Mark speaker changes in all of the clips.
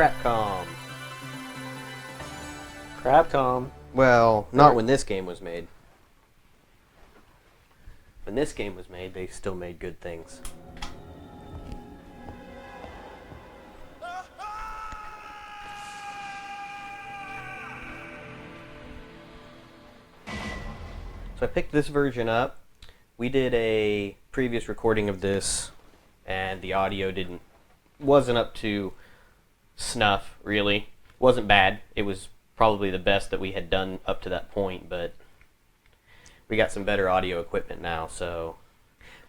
Speaker 1: Crapcom.
Speaker 2: Crapcom.
Speaker 1: Well, not when this game was made. When this game was made, they still made good things. So I picked this version up. We did a previous recording of this, and the audio wasn't up to snuff, really. Wasn't bad. It was probably the best that we had done up to that point, but we got some better audio equipment now, so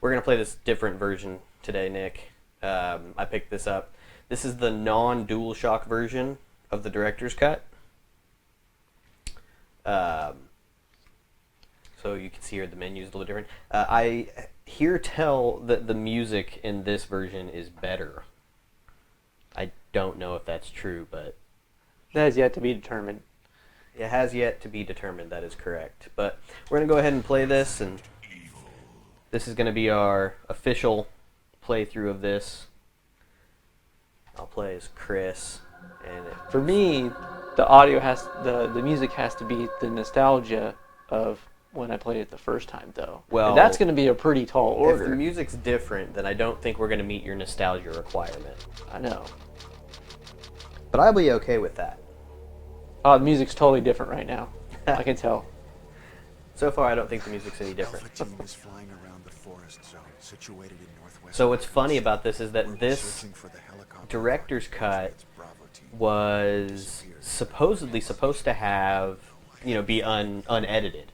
Speaker 1: we're going to play this different version today, Nick. I picked this up. This is the non-DualShock version of the director's cut. So you can see here the menu's a little different. I hear tell that the music in this version is better. I don't know if that's true, but
Speaker 2: That is yet to be determined.
Speaker 1: it has yet to be determined. That is correct. But we're going to go ahead and play this, and this is going to be our official playthrough of this. I'll play as Chris, and
Speaker 2: For me, the music has to be the nostalgia of when I played it the first time, though.
Speaker 1: Well,
Speaker 2: and that's going to be a pretty tall
Speaker 1: if
Speaker 2: order.
Speaker 1: the music's different, then I don't think we're going to meet your nostalgia requirement.
Speaker 2: I know.
Speaker 1: But I'll be okay with that.
Speaker 2: Oh, the music's totally different right now. I can tell.
Speaker 1: So far, I don't think the music's any different.
Speaker 3: Alpha team is flying around the forest zone situated in northwest.
Speaker 1: So what's funny about this is that
Speaker 3: We're
Speaker 1: this
Speaker 3: searching for the helicopter
Speaker 1: director's cut
Speaker 3: Bravo team.
Speaker 1: was supposedly supposed to have, be unedited.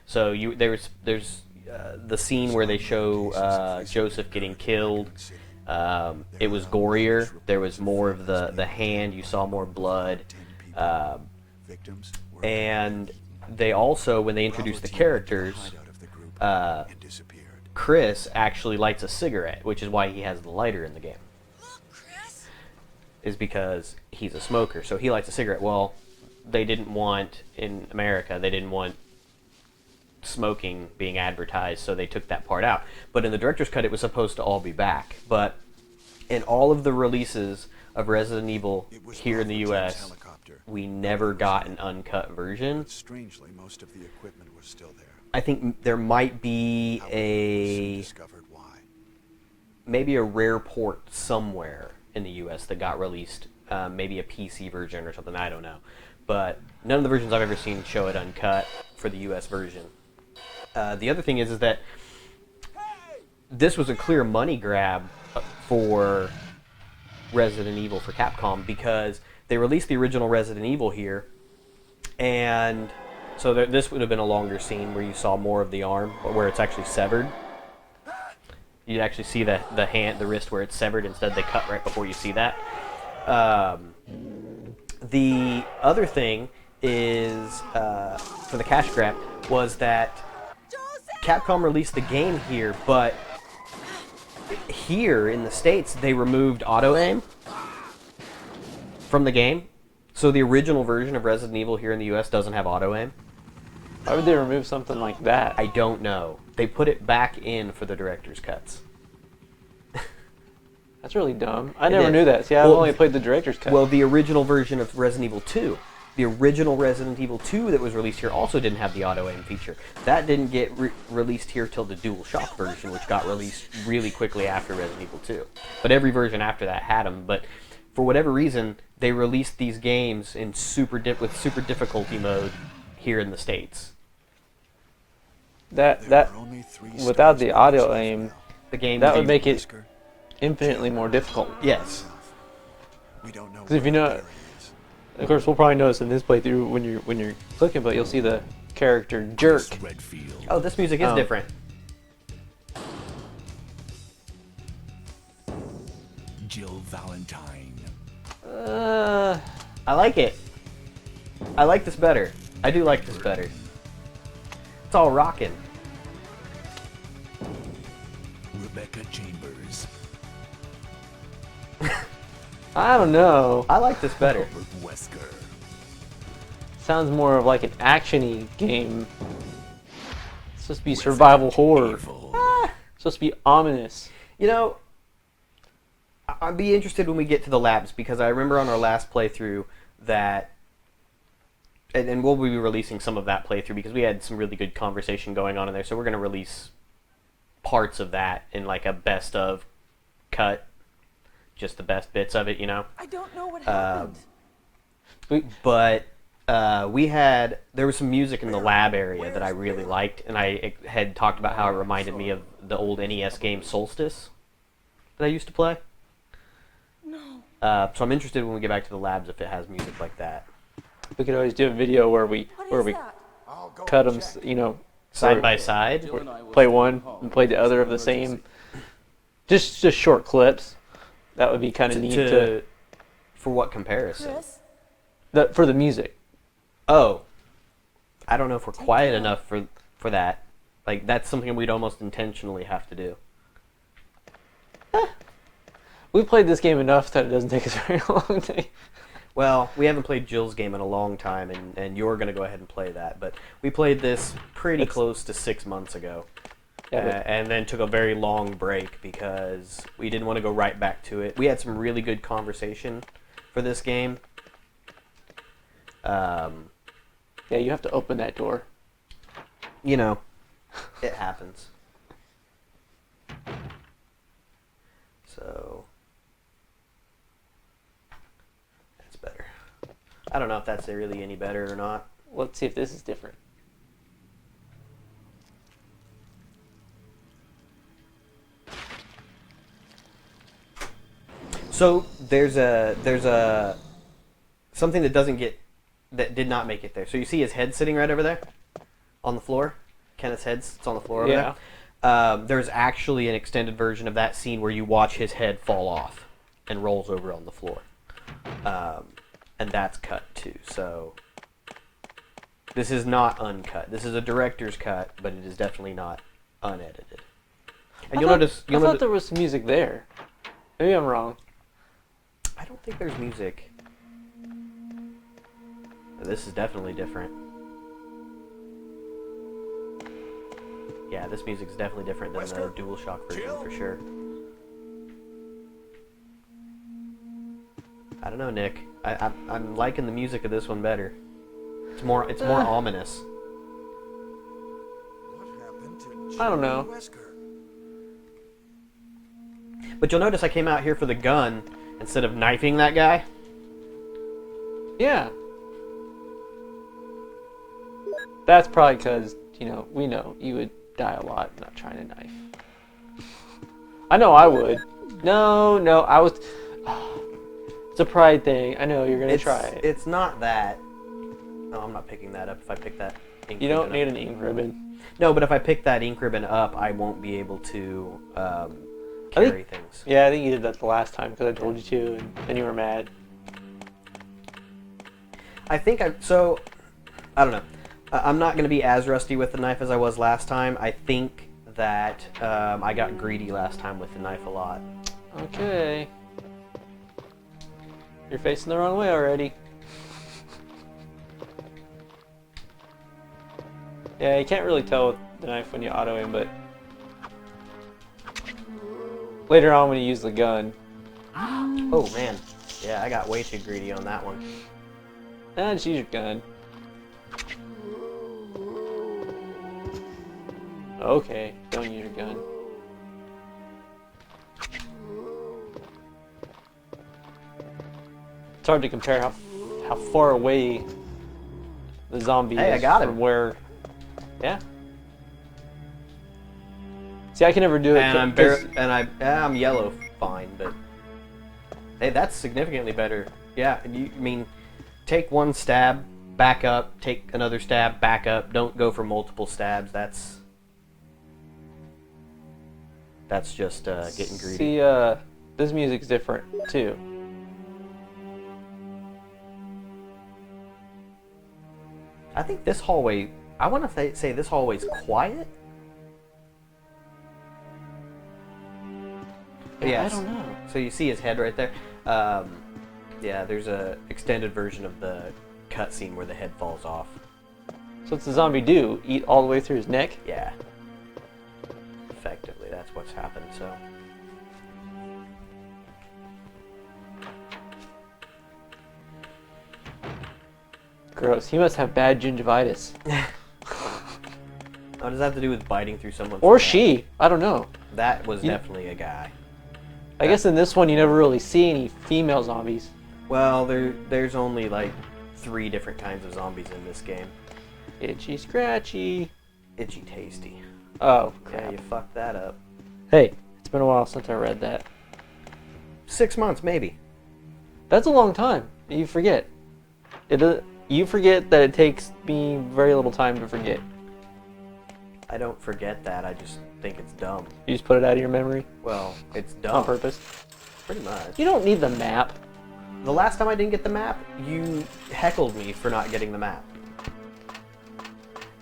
Speaker 1: So there's the scene where they show Joseph getting killed. It was gorier. There was more of the hand. You saw more blood.
Speaker 3: Victims were
Speaker 1: And they also, when they introduced the characters,
Speaker 3: out of the group
Speaker 1: uh,
Speaker 3: and disappeared.
Speaker 1: Chris actually lights a cigarette, which is why he has the lighter in the game. Is because he's a smoker, so he lights a cigarette. Well, they didn't want, in America, they didn't want smoking being advertised, so they took that part out. But in the director's cut, it was supposed to all be back. But in all of the releases of Resident Evil
Speaker 3: It was
Speaker 1: here in the
Speaker 3: Bravo team's
Speaker 1: U.S.,
Speaker 3: helicopter.
Speaker 1: we never got an uncut version.
Speaker 3: But strangely, most of the equipment was still there.
Speaker 1: I think there might be
Speaker 3: However, we soon
Speaker 1: a
Speaker 3: discovered why.
Speaker 1: maybe a rare port somewhere in the U.S. that got released, maybe a PC version or something, I don't know. But none of the versions I've ever seen show it uncut for the U.S. version. The other thing is that this was a clear money grab for Resident Evil for Capcom, because they released the original Resident Evil here, and so this would have been a longer scene where you saw more of the arm, but where it's actually severed. You actually see the hand, the wrist where it's severed. Instead, they cut right before you see that. The other thing is, for the cash grab, was that Capcom released the game here, but here in the States, they removed auto-aim from the game. So the original version of Resident Evil here in the US doesn't have auto-aim.
Speaker 2: Why would they remove something like that?
Speaker 1: I don't know. They put it back in for the director's cuts.
Speaker 2: That's really dumb. I
Speaker 1: It
Speaker 2: never
Speaker 1: is.
Speaker 2: knew that. See, I've
Speaker 1: Well,
Speaker 2: only played the director's cut.
Speaker 1: Well, the original version of Resident Evil 2, the original Resident Evil 2 that was released here also didn't have the auto-aim feature. That didn't get released here till the DualShock version, which got released really quickly after Resident Evil 2. But every version after that had them. But for whatever reason, they released these games in with super difficulty mode here in the States.
Speaker 2: that
Speaker 3: There were only 3
Speaker 2: without
Speaker 3: stars
Speaker 2: the
Speaker 3: in
Speaker 2: audio
Speaker 3: shell
Speaker 2: aim,
Speaker 3: now.
Speaker 1: The game
Speaker 2: that
Speaker 1: would
Speaker 2: would
Speaker 1: be-
Speaker 2: make it
Speaker 3: Wesker,
Speaker 2: infinitely more difficult.
Speaker 1: Yes.
Speaker 3: we don't know
Speaker 2: 'Cause if
Speaker 3: where
Speaker 2: you know-
Speaker 3: Barry is.
Speaker 2: Of course, we'll probably notice in this playthrough when you're clicking, but you'll see the character jerk.
Speaker 3: Redfield.
Speaker 1: Oh, this music is
Speaker 2: Oh.
Speaker 1: different.
Speaker 3: Jill Valentine.
Speaker 1: I like it. I like this better. I do like this better. It's all rocking.
Speaker 3: Rebecca Chambers.
Speaker 2: I don't know.
Speaker 1: I like this better.
Speaker 3: Robert Wesker.
Speaker 2: Sounds more of like an action-y game. It's supposed to be survival horror. It's
Speaker 3: Evil.
Speaker 2: supposed to be ominous.
Speaker 1: You know, I'd be interested when we get to the labs, because I remember on our last playthrough that, and we'll be releasing some of that playthrough because we had some really good conversation going on in there. So we're going to release parts of that in like a best of cut, just the best bits of it, you know.
Speaker 4: I don't know what happened.
Speaker 1: But there was some music in the lab area that I really liked, and I had talked about how it reminded me of the old NES game Solstice that I used to play.
Speaker 4: No.
Speaker 1: So I'm interested when we get back to the labs if it has music like that.
Speaker 2: We could always do a video where we
Speaker 4: What is that?
Speaker 3: I'll go
Speaker 2: cut
Speaker 3: and
Speaker 2: them,
Speaker 3: check.
Speaker 2: you know,
Speaker 1: Side by side.
Speaker 2: play one and play the other of the same. Just short clips. That would be kind of neat to
Speaker 1: For what comparison?
Speaker 4: Chris?
Speaker 2: for the music.
Speaker 1: Oh, I don't know if we're quiet enough for that. Like, that's something we'd almost intentionally have to do.
Speaker 2: We've played this game enough that it doesn't take us very long to...
Speaker 1: Well, we haven't played Jill's game in a long time, and you're going to go ahead and play that. But we played this pretty close to 6 months ago.
Speaker 2: Yeah,
Speaker 1: And then took a very long break because we didn't want to go right back to it. We had some really good conversation for this game.
Speaker 2: yeah, you have to open that door.
Speaker 1: You know, it happens. So, that's better. I don't know if that's really any better or not.
Speaker 2: Let's see if this is different.
Speaker 1: So there's a something that did not make it there. So you see his head sitting right over there on the floor. Kenneth's head sits on the floor over
Speaker 2: Yeah.
Speaker 1: there. There's actually an extended version of that scene where you watch his head fall off and rolls over on the floor, and that's cut too. So this is not uncut. This is a director's cut, but it is definitely not unedited. And
Speaker 2: I thought there was some music there. Maybe I'm wrong.
Speaker 1: I don't think there's music. This is definitely different. Yeah, this music's definitely different than the DualShock version for sure. I don't know, Nick. I'm liking the music of this one better. It's more ominous.
Speaker 3: What happened to
Speaker 2: I don't
Speaker 3: Jill
Speaker 2: know.
Speaker 3: Wesker?
Speaker 1: But you'll notice I came out here for the gun instead of knifing that guy.
Speaker 2: Yeah. That's probably because, we know you would die a lot not trying to knife. I know I would. No, I was... It's a pride thing. I know you're going to try it.
Speaker 1: It's not that. No, I'm not picking that up if I pick that ink
Speaker 2: You don't
Speaker 1: ribbon
Speaker 2: need
Speaker 1: up.
Speaker 2: an ink ribbon.
Speaker 1: No, but if I pick that ink ribbon up, I won't be able to carry things.
Speaker 2: Yeah, I think you did that the last time because I told you to, and then you were mad.
Speaker 1: I don't know. I'm not going to be as rusty with the knife as I was last time. I think that I got greedy last time with the knife a lot.
Speaker 2: Okay. You're facing the wrong way already. Yeah, you can't really tell with the knife when you auto aim, but later on when you use the gun.
Speaker 1: Oh man, yeah, I got way too greedy on that one.
Speaker 2: Just use your gun. Okay, don't use your gun. It's hard to compare how far away the zombie
Speaker 1: Hey,
Speaker 2: is
Speaker 1: I got
Speaker 2: from
Speaker 1: him.
Speaker 2: where. Yeah. See, I can never do it.
Speaker 1: And I'm yellow, fine, but hey, that's significantly better. Yeah, take one stab, back up, take another stab, back up. Don't go for multiple stabs. That's just getting greedy.
Speaker 2: See, this music's different too.
Speaker 1: I think this hallway. I want to say this hallway's quiet.
Speaker 2: Yeah,
Speaker 1: Yes.
Speaker 2: I don't know.
Speaker 1: So you see his head right there. Yeah, there's a extended version of the cutscene where the head falls off.
Speaker 2: So what's the zombie do? Eat all the way through his neck?
Speaker 1: Yeah. Effectively, that's what's happened. So
Speaker 2: Gross. He must have bad gingivitis.
Speaker 1: What does that have to do with biting through someone's
Speaker 2: Or
Speaker 1: neck?
Speaker 2: she. I don't know.
Speaker 1: That was
Speaker 2: You-
Speaker 1: definitely a guy.
Speaker 2: I guess in this one you never really see any female zombies.
Speaker 1: Well, there's only like 3 different kinds of zombies in this game.
Speaker 2: Itchy scratchy.
Speaker 1: Itchy tasty.
Speaker 2: Oh,
Speaker 1: Yeah,
Speaker 2: crap.
Speaker 1: you fucked that up.
Speaker 2: Hey, it's been a while since I read that.
Speaker 1: 6 months, maybe.
Speaker 2: That's a long time. You forget. You forget that it takes me very little time to forget.
Speaker 1: I don't forget that. I just think it's dumb.
Speaker 2: You just put it out of your memory
Speaker 1: Well, it's
Speaker 2: on
Speaker 1: dumb.
Speaker 2: purpose.
Speaker 1: Pretty much.
Speaker 2: You don't need the map.
Speaker 1: The last time I didn't get the map, you heckled me for not getting the map.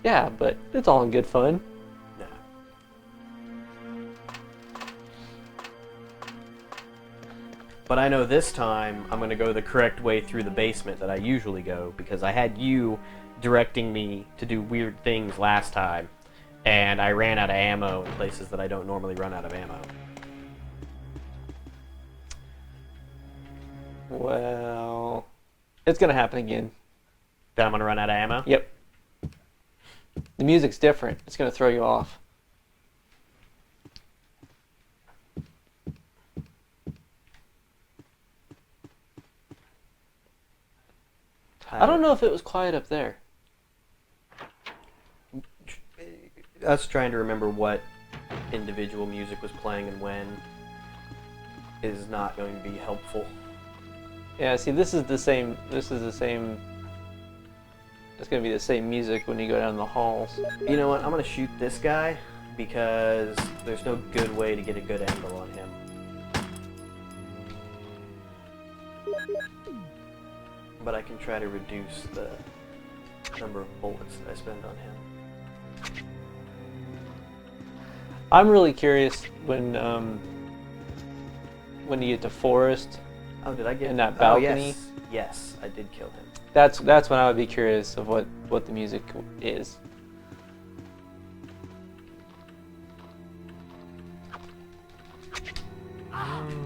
Speaker 2: Yeah, but it's all in good fun.
Speaker 1: No. But I know this time I'm going to go the correct way through the basement that I usually go because I had you directing me to do weird things last time, and I ran out of ammo in places that I don't normally run out of ammo.
Speaker 2: Well, it's gonna happen again.
Speaker 1: Then I'm going to run out of ammo?
Speaker 2: Yep. The music's different. It's gonna throw you off. I don't know if it was quiet up there.
Speaker 1: Us trying to remember what individual music was playing and when is not going to be helpful.
Speaker 2: Yeah, see, this is the same. It's gonna be the same music when you go down the halls.
Speaker 1: You know what? I'm going to shoot this guy because there's no good way to get a good angle on him. But I can try to reduce the number of bullets that I spend on him.
Speaker 2: I'm really curious when you get to Forest.
Speaker 1: Oh, did I get
Speaker 2: In that
Speaker 1: Oh,
Speaker 2: balcony?
Speaker 1: yes. Yes, I did kill him.
Speaker 2: That's when I would be curious of what the music is.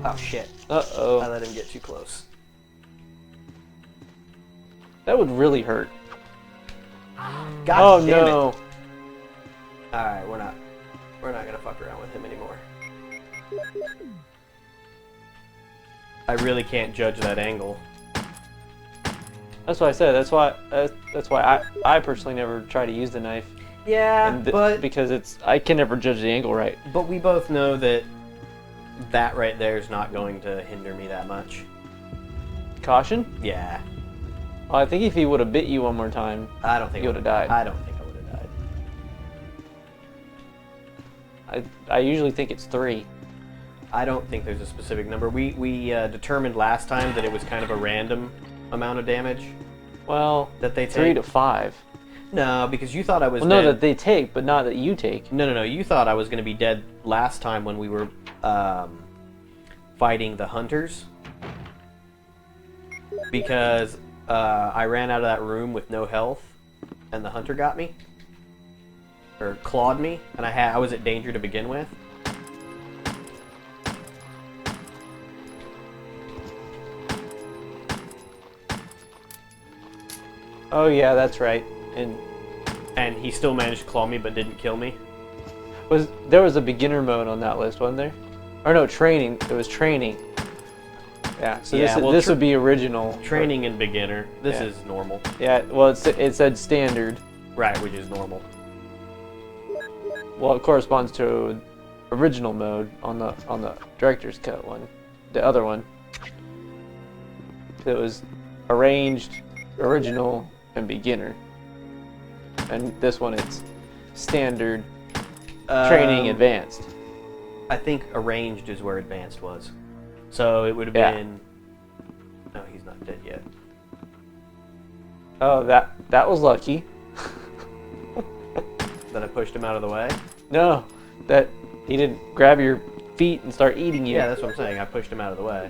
Speaker 1: Oh shit! I
Speaker 2: Uh-oh.
Speaker 1: let him get too close.
Speaker 2: That would really hurt.
Speaker 1: God
Speaker 2: Oh
Speaker 1: damn
Speaker 2: no.
Speaker 1: it! All right, we're not gonna fuck around with him anymore. I really can't judge that angle.
Speaker 2: That's what I said. That's why I personally never try to use the knife.
Speaker 1: Yeah, but
Speaker 2: because I can never judge the angle right.
Speaker 1: we both know that right there is not going to hinder me that much.
Speaker 2: Caution.
Speaker 1: Yeah,
Speaker 2: Well, I think if he would have bit you one more time,
Speaker 1: I don't think
Speaker 2: You
Speaker 1: I
Speaker 2: would've
Speaker 1: would've-
Speaker 2: died.
Speaker 1: I don't think I would have died.
Speaker 2: I usually think it's 3.
Speaker 1: I don't think there's a specific number. We determined last time that it was kind of a random amount of damage
Speaker 2: Well,
Speaker 1: that they take.
Speaker 2: 3 to 5.
Speaker 1: No, because you thought I was
Speaker 2: Well, no,
Speaker 1: dead.
Speaker 2: that they take, but not that you take.
Speaker 1: No. You thought I was going to be dead last time when we were fighting the hunters. Because I ran out of that room with no health, and the hunter got me. Or clawed me, and I was at danger to begin with.
Speaker 2: Oh yeah, that's right.
Speaker 1: And he still managed to claw me, but didn't kill me.
Speaker 2: There was a beginner mode on that list, wasn't there? Or no, training. It was training. Yeah. So
Speaker 1: Yeah, well,
Speaker 2: this would be original.
Speaker 1: Training and beginner. This
Speaker 2: Yeah.
Speaker 1: is normal.
Speaker 2: Yeah. Well, it said standard.
Speaker 1: Right, which is normal.
Speaker 2: Well, it corresponds to original mode on the director's cut one. The other one. It was arranged, original, and beginner. And this one it's standard, training, advanced.
Speaker 1: I think arranged is where advanced was. So it would have
Speaker 2: Yeah.
Speaker 1: been... No, he's not dead yet.
Speaker 2: Oh, that was lucky.
Speaker 1: That I pushed him out of the way?
Speaker 2: No, that he didn't grab your feet and start eating you.
Speaker 1: Yeah, that's what I'm saying. I pushed him out of the way.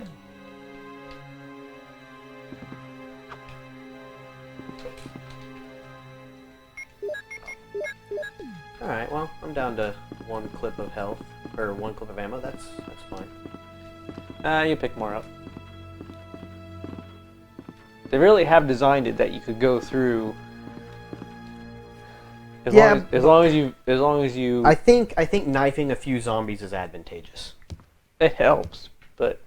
Speaker 1: Alright, well, I'm down to 1 clip of health. Or 1 clip of ammo. That's fine.
Speaker 2: You pick more up. They really have designed it that you could go through. As long as you.
Speaker 1: I think knifing a few zombies is advantageous.
Speaker 2: It helps, but